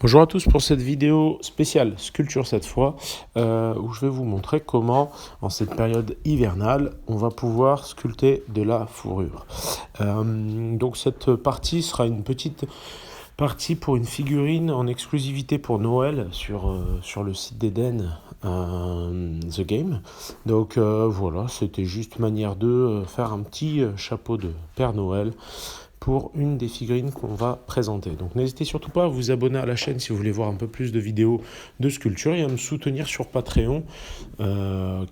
Bonjour à tous pour cette vidéo spéciale sculpture cette fois, où je vais vous montrer comment, en cette période hivernale, on va pouvoir sculpter de la fourrure. Donc cette partie sera une petite partie pour une figurine en exclusivité pour Noël sur le site d'Eden, The Game. Donc voilà, c'était juste manière de faire un petit chapeau de Père Noël pour une des figurines qu'on va présenter. Donc n'hésitez surtout pas à vous abonner à la chaîne si vous voulez voir un peu plus de vidéos de sculpture et à me soutenir sur Patreon,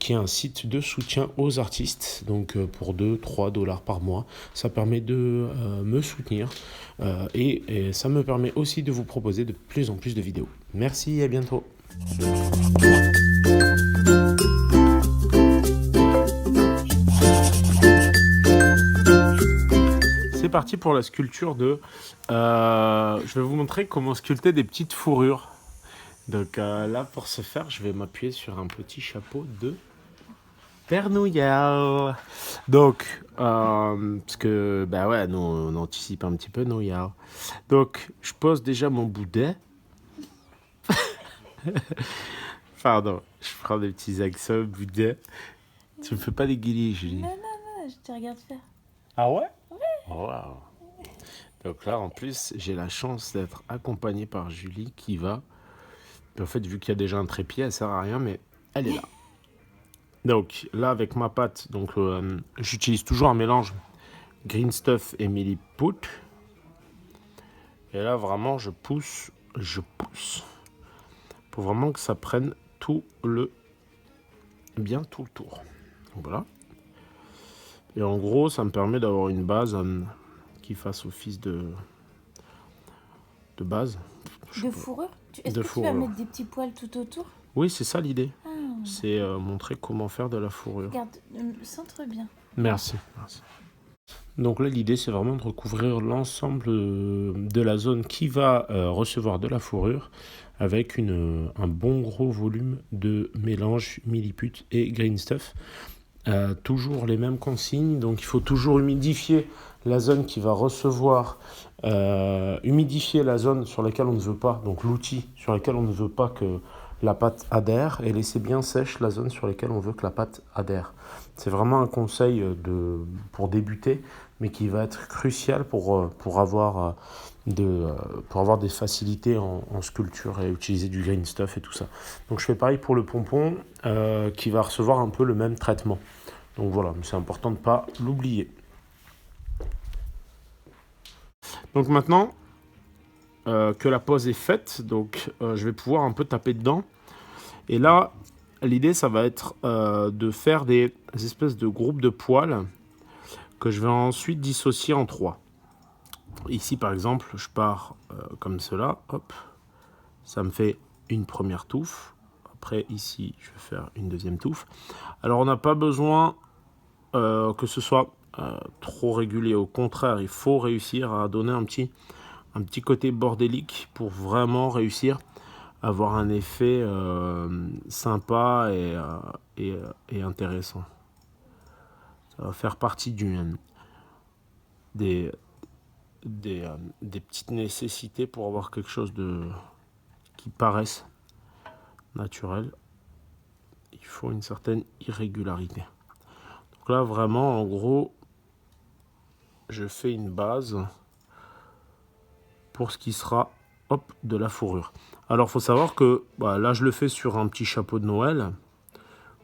qui est un site de soutien aux artistes. Donc pour 2-3 dollars par mois, ça permet de me soutenir et ça me permet aussi de vous proposer de plus en plus de vidéos. Merci et à bientôt. C'est parti pour la sculpture de... je vais vous montrer comment sculpter des petites fourrures. Donc là, pour ce faire, je vais m'appuyer sur un petit chapeau de Père Noël. Donc, parce que, bah ouais, nous, on anticipe un petit peu Noël. Donc, je pose déjà mon boudet. Pardon, je prends des petits accents, boudet. Tu me fais pas des guillis, Julie? Non, je te regarde faire. Ah ouais? Wow. Donc là, en plus, j'ai la chance d'être accompagné par Julie qui va... En fait, vu qu'il y a déjà un trépied, elle sert à rien, mais elle est là. Donc là, avec ma pâte, j'utilise toujours un mélange Green Stuff et Milliput. Et là, vraiment, je pousse pour vraiment que ça prenne bien tout le tour. Donc, voilà. Et en gros, ça me permet d'avoir une base qui fasse office de base. De fourrure? Est-ce De que tu vas fourrure. mettre des petits poils tout autour? Oui, c'est ça l'idée. Ah, C'est montrer comment faire de la fourrure. regarde, centre bien. Merci. Donc là, l'idée, c'est vraiment de recouvrir l'ensemble de la zone qui va recevoir de la fourrure avec un bon gros volume de mélange Milliput et Green Stuff. Toujours les mêmes consignes, donc il faut toujours humidifier la zone qui va recevoir, humidifier la zone sur laquelle on ne veut pas, donc l'outil sur lequel on ne veut pas que la pâte adhère, et laisser bien sèche la zone sur laquelle on veut que la pâte adhère. C'est vraiment un conseil pour débuter, mais qui va être crucial pour avoir des facilités en sculpture et utiliser du green stuff et tout ça. Donc je fais pareil pour le pompon, qui va recevoir un peu le même traitement. Donc voilà, c'est important de ne pas l'oublier. Donc maintenant que la pose est faite, je vais pouvoir un peu taper dedans. Et là, l'idée, ça va être de faire des espèces de groupes de poils que je vais ensuite dissocier en 3. Ici, par exemple, je pars comme cela. Hop, ça me fait une première touffe. Après, ici, je vais faire une deuxième touffe. Alors, on n'a pas besoin que ce soit trop régulier. Au contraire, il faut réussir à donner un petit côté bordélique pour vraiment réussir à avoir un effet sympa et intéressant. Ça va faire partie des petites nécessités pour avoir quelque chose qui paraisse naturel. Il faut une certaine irrégularité. Donc là, vraiment, en gros, je fais une base pour ce qui sera de la fourrure. Alors, il faut savoir que là, je le fais sur un petit chapeau de Noël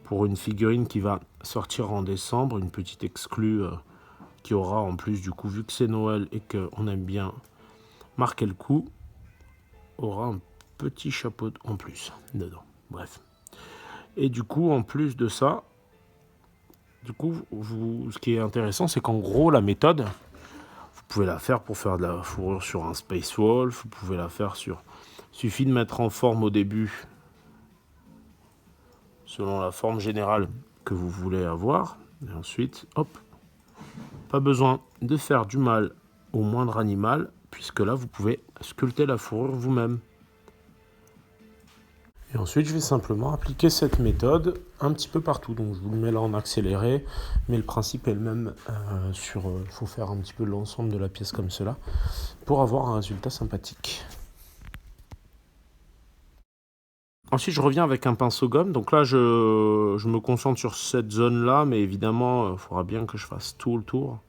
pour une figurine qui va sortir en décembre, une petite exclue qui aura en plus, du coup, vu que c'est Noël et qu'on aime bien marquer le coup, aura un petit chapeau en plus dedans. Bref. Et du coup, en plus de ça, ce qui est intéressant, c'est qu'en gros, la méthode, vous pouvez la faire pour faire de la fourrure sur un Space Wolf, vous pouvez la faire sur... Il suffit de mettre en forme au début, selon la forme générale que vous voulez avoir. Et ensuite, hop, pas besoin de faire du mal au moindre animal, puisque là, vous pouvez sculpter la fourrure vous-même. Et ensuite, je vais simplement appliquer cette méthode un petit peu partout. Donc, je vous le mets là en accéléré, mais le principe est le même. Il faut faire un petit peu l'ensemble de la pièce comme cela pour avoir un résultat sympathique. Ensuite, je reviens avec un pinceau gomme. Donc là, je me concentre sur cette zone-là, mais évidemment, il faudra bien que je fasse tout le tour.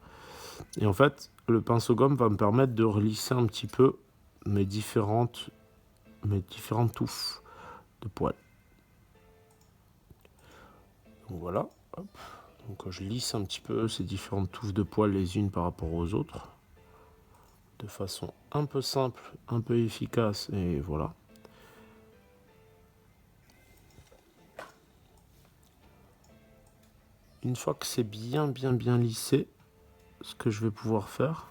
Et en fait, le pinceau gomme va me permettre de relisser un petit peu mes différentes touffes de poils. Donc voilà. Hop. Donc je lisse un petit peu ces différentes touffes de poils les unes par rapport aux autres. De façon un peu simple, un peu efficace. Et voilà. Une fois que c'est bien lissé, ce que je vais pouvoir faire,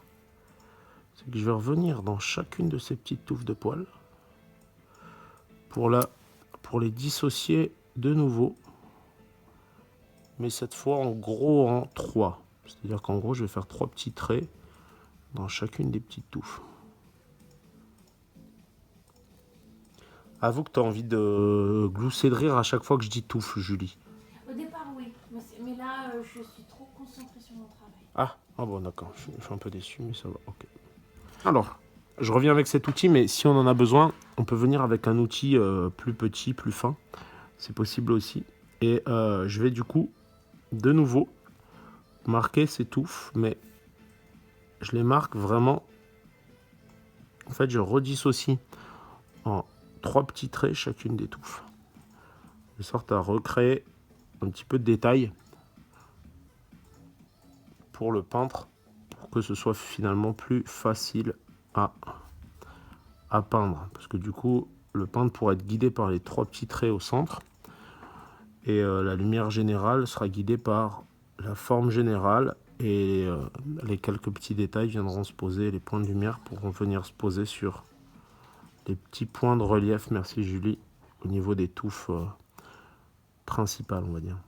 c'est que je vais revenir dans chacune de ces petites touffes de poils pour les dissocier de nouveau, mais cette fois en gros en 3. C'est-à-dire qu'en gros, je vais faire 3 petits traits dans chacune des petites touffes. Avoue que tu as envie de glousser de rire à chaque fois que je dis touffe, Julie. Au départ, oui. Mais là, je suis trop concentrée sur mon travail. Ah bon, d'accord. Je suis un peu déçu, mais ça va. Ok. Alors, je reviens avec cet outil, mais si on en a besoin, on peut venir avec un outil plus petit, plus fin. C'est possible aussi. Et je vais du coup, de nouveau, marquer ces touffes, mais je les marque vraiment. En fait, je redissocie en 3 petits traits chacune des touffes. De sorte à recréer un petit peu de détail pour le peintre, pour que ce soit finalement plus facile à peindre. Parce que du coup, le peintre pourra être guidé par les 3 petits traits au centre. Et la lumière générale sera guidée par la forme générale. Et les quelques petits détails viendront se poser, les points de lumière pourront venir se poser sur les petits points de relief, merci Julie, au niveau des touffes principales, on va dire.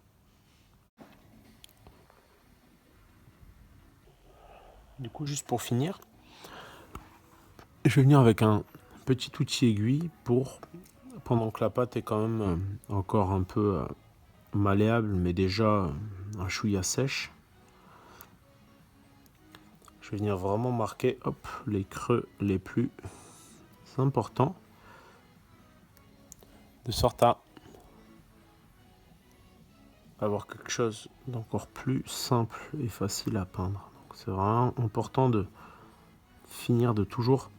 Du coup, juste pour finir, je vais venir avec un petit outil aiguille pour, pendant que la pâte est quand même encore un peu malléable, mais déjà un chouïa sèche, je vais venir vraiment marquer les creux les plus importants, de sorte à avoir quelque chose d'encore plus simple et facile à peindre. C'est vraiment important de finir de toujours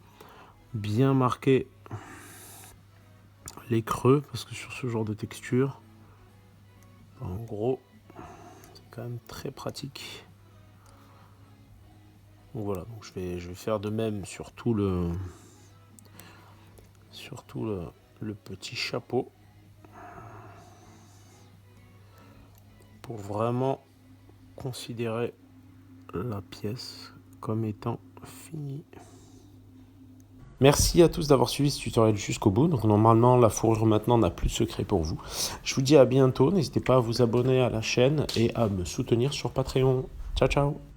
bien marquer les creux, parce que sur ce genre de texture, en gros, c'est quand même très pratique. Donc voilà, donc je vais faire de même sur tout le petit chapeau, pour vraiment considérer la pièce comme étant finie. Merci à tous d'avoir suivi ce tutoriel jusqu'au bout. Donc normalement, la fourrure maintenant n'a plus de secret pour vous. Je vous dis à bientôt. N'hésitez pas à vous abonner à la chaîne et à me soutenir sur Patreon. Ciao, ciao!